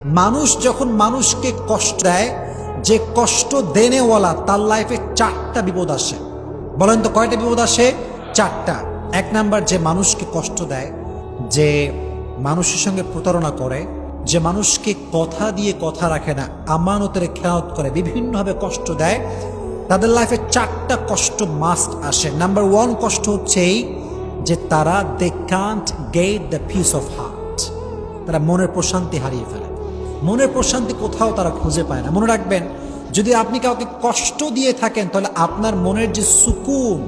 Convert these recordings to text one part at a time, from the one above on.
মানুষ যখন মানুষকে কষ্ট দেয়, যে কষ্ট দেনেওয়ালা তার লাইফে 4টা বিপদ আসে। বলেন তো কয়টা বিপদ আসে? 4টা। এক নাম্বার, যে মানুষকে কষ্ট দেয়, যে মানুষের সঙ্গে প্রতারণা করে, যে মানুষকে কথা দিয়ে কথা রাখে না, আমানতের খেয়ানত করে, বিভিন্নভাবে কষ্ট দেয়, তাদের লাইফে 4টা কষ্ট মাস্ট আসে। নাম্বার 1 কষ্ট হচ্ছে এই যে তারা they can't get the peace of heart. তারা মনের প্রশান্তি হারিয়ে ফেলে। মনের প্রশান্তি কোথাও তারা খুঁজে পায় না। মনে রাখবেন, যদি আপনি কাউকে কষ্ট দিয়ে থাকেন তাহলে আপনার মনের যে সুকুন,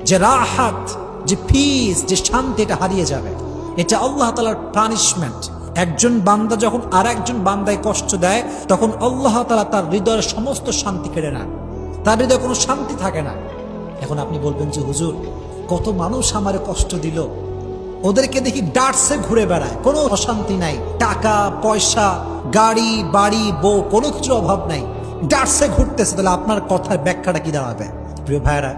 যে রাহাত, যে পিস, যে শান্তি, এটা হারিয়ে যাবে। এটা আল্লাহ তাআলার পানিশমেন্ট। একজন বান্দা যখন আর একজন বান্দায় কষ্ট দেয়, তখন আল্লাহ তাআলা তার হৃদয়ের সমস্ত শান্তি কেড়ে নেন। তার হৃদয়ে কোনো শান্তি থাকে না। এখন আপনি বলবেন যে হুজুর, কত মানুষ আমারে কষ্ট দিল, ওদেরকে দেখি ডাটসে ঘুরে বেড়ায়, কোনো অশান্তি নাই, টাকা পয়সা, গাড়ি বাড়ি বউ, কোনো কিছুর অভাব নাই, ডাটসে ঘুরতেছে, তাহলে আপনার কথার ব্যাখ্যাটা কি দাঁড়াবে? প্রিয় ভাইরা,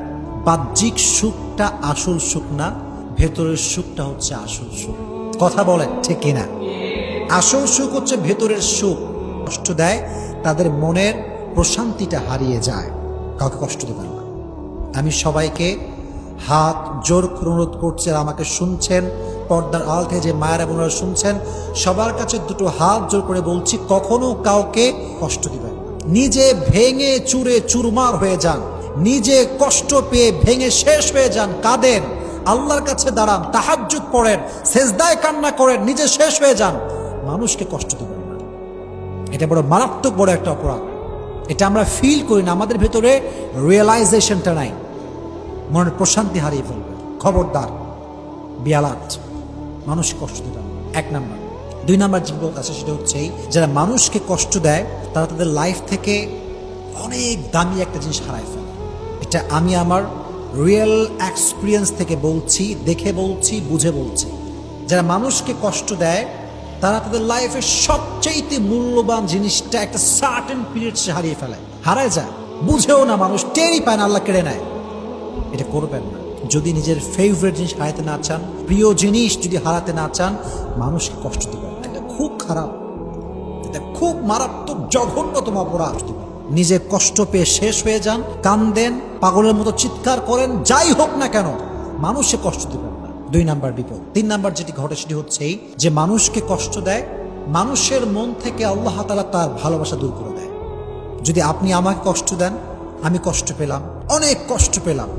বাহ্যিক সুখটা আসল সুখ না, ভেতরের সুখটা হচ্ছে আসল সুখ। কথা বলেন ঠিক কিনা? আসল সুখ হচ্ছে ভেতরের সুখ। কষ্ট দেয় তাদের মনের প্রশান্তিটা হারিয়ে যায়। কাউকে কষ্ট দেবেন না। আমি সবাইকে হাত জোর করে অনুরোধ করছি, আর আমাকে শুনছেন পর্দার আড়াল থেকে যে মায়েরা বোনেরা শুনছেন, সবার কাছে দুটো হাত জোর করে বলছি, কখনো কাউকে কষ্ট দিবেন না। নিজে ভেঙে চুরে চুরমার হয়ে যান, নিজে কষ্ট পেয়ে ভেঙে শেষ হয়ে যান, কাঁদেন, আল্লাহর কাছে দাঁড়ান, তাহাজ্জুদ পড়েন, সেজদায় কান্না করেন, নিজে শেষ হয়ে যান, মানুষকে কষ্ট দিবেন না। এটা বড় মারাত্মক বড় একটা অপরাধ। এটা আমরা ফিল করি না, আমাদের ভেতরে রিয়েলাইজেশনটা নাই, মনের প্রশান্তি হারিয়ে ফেলবে। খবরদার, বিয়ালাত, মানুষ কষ্ট দেবেন। 1 নাম্বার। 2 নাম্বার যে বিপদ আছে সেটা হচ্ছে যারা মানুষকে কষ্ট দেয় তারা তাদের লাইফ থেকে অনেক দামি একটা জিনিস হারায় ফেলে। এটা আমি আমার রিয়েল এক্সপিরিয়েন্স থেকে বলছি, দেখে বলছি, বুঝে বলছি। যারা মানুষকে কষ্ট দেয় তারা তাদের লাইফের সবচেয়ে মূল্যবান জিনিসটা একটা সার্টেন পিরিয়ড সে হারিয়ে ফেলে, হারায় যায়, বুঝেও না, মানুষ টেরই পায় না, আল্লাহ কেড়ে নেয়। এটা করবেন না। যদি নিজের ফেভারিট জিনিস হারাতে না চান, প্রিয় জিনিস যদি হারাতে না চান, মানুষকে কষ্ট দিবেন না। এটা খুব খারাপ, এটা খুব মারাত্মক জঘন্যতম অপরাধ। নিজে কষ্ট পেয়ে শেষ হয়ে যান, কান্দেন, পাগলের মতো চিৎকার করেন, যাই হোক না কেন, মানুষে কষ্ট দিবেন না। 2 নাম্বার বিপদ। 3 নাম্বার যেটি ঘটে সেটি হচ্ছে যে মানুষকে কষ্ট দেয়, মানুষের মন থেকে আল্লাহ তাআলা তার ভালোবাসা দূর করে দেয়। যদি আপনি আমাকে কষ্ট দেন, আমি কষ্ট পেলাম, অনেক কষ্ট পেলাম,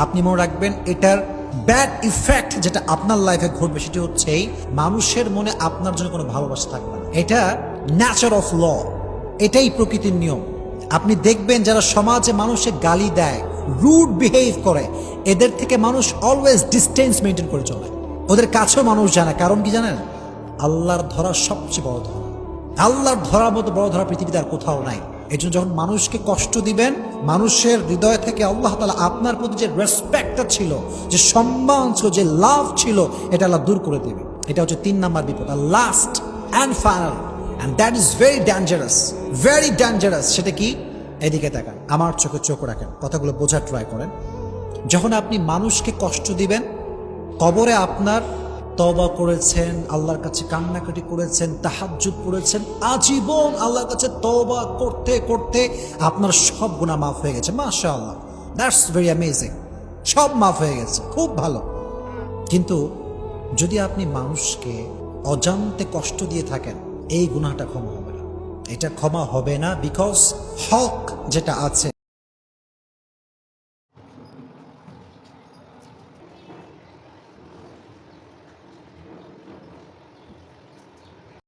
আপনি মনে রাখবেন এটার ব্যাড ইফেক্ট যেটা আপনার লাইফে ঘটবে সেটি হচ্ছে মানুষের মনে আপনার জন্য কোনো ভালোবাসা থাকবে না। এটা ন্যাচার অফ ল, এটাই প্রকৃতির নিয়ম। আপনি দেখবেন যারা সমাজে মানুষের গালি দেয়, রুড বিহেভ করে, এদের থেকে মানুষ অলওয়েজ ডিস্টেন্স মেনটেন করে চলে। ওদের কাছেও মানুষ জানে, কারণ কি জানেন? আল্লাহর ধরা সবচেয়ে বড় ধরা। আল্লাহর ধরার মতো বড় ধরা পৃথিবীতে আর কোথাও নাই। এই জন্য যখন মানুষকে কষ্ট দিবেন, মানুষের হৃদয় থেকে আল্লাহ তাআলা আপনার প্রতি যে রেসপেক্টটা ছিল, যে সম্মান ছিল, যে লাভ ছিল, এটা আল্লাহ দূর করে দেবে। এটা হচ্ছে 3 নাম্বার বিপদ। আর last and final, and that is very dangerous, very dangerous. সেটা কি? এদিকে তাকান, আমার চোখে চোখ রাখেন, কথাগুলো বোঝার ট্রাই করেন। যখন আপনি মানুষকে কষ্ট দিবেন, কবরে আপনার তওবা করেছেন, আল্লাহর কাছে কান্নাকাটি করেছেন, তাহাজ্জুদ পড়েছেন, আজীবন আল্লাহর কাছে তওবা করতে করতে আপনার সব গুনাহ মাফ হয়ে গেছে, মাশাআল্লাহ, দ্যাটস ভেরি অ্যামেজিং, সব মাফ হয়ে গেছে, খুব ভালো। কিন্তু যদি আপনি মানুষকে অজান্তে কষ্ট দিয়ে থাকেন, এই গুনাহটা ক্ষমা হবে না। এটা ক্ষমা হবে না, বিকজ হক যেটা আছে,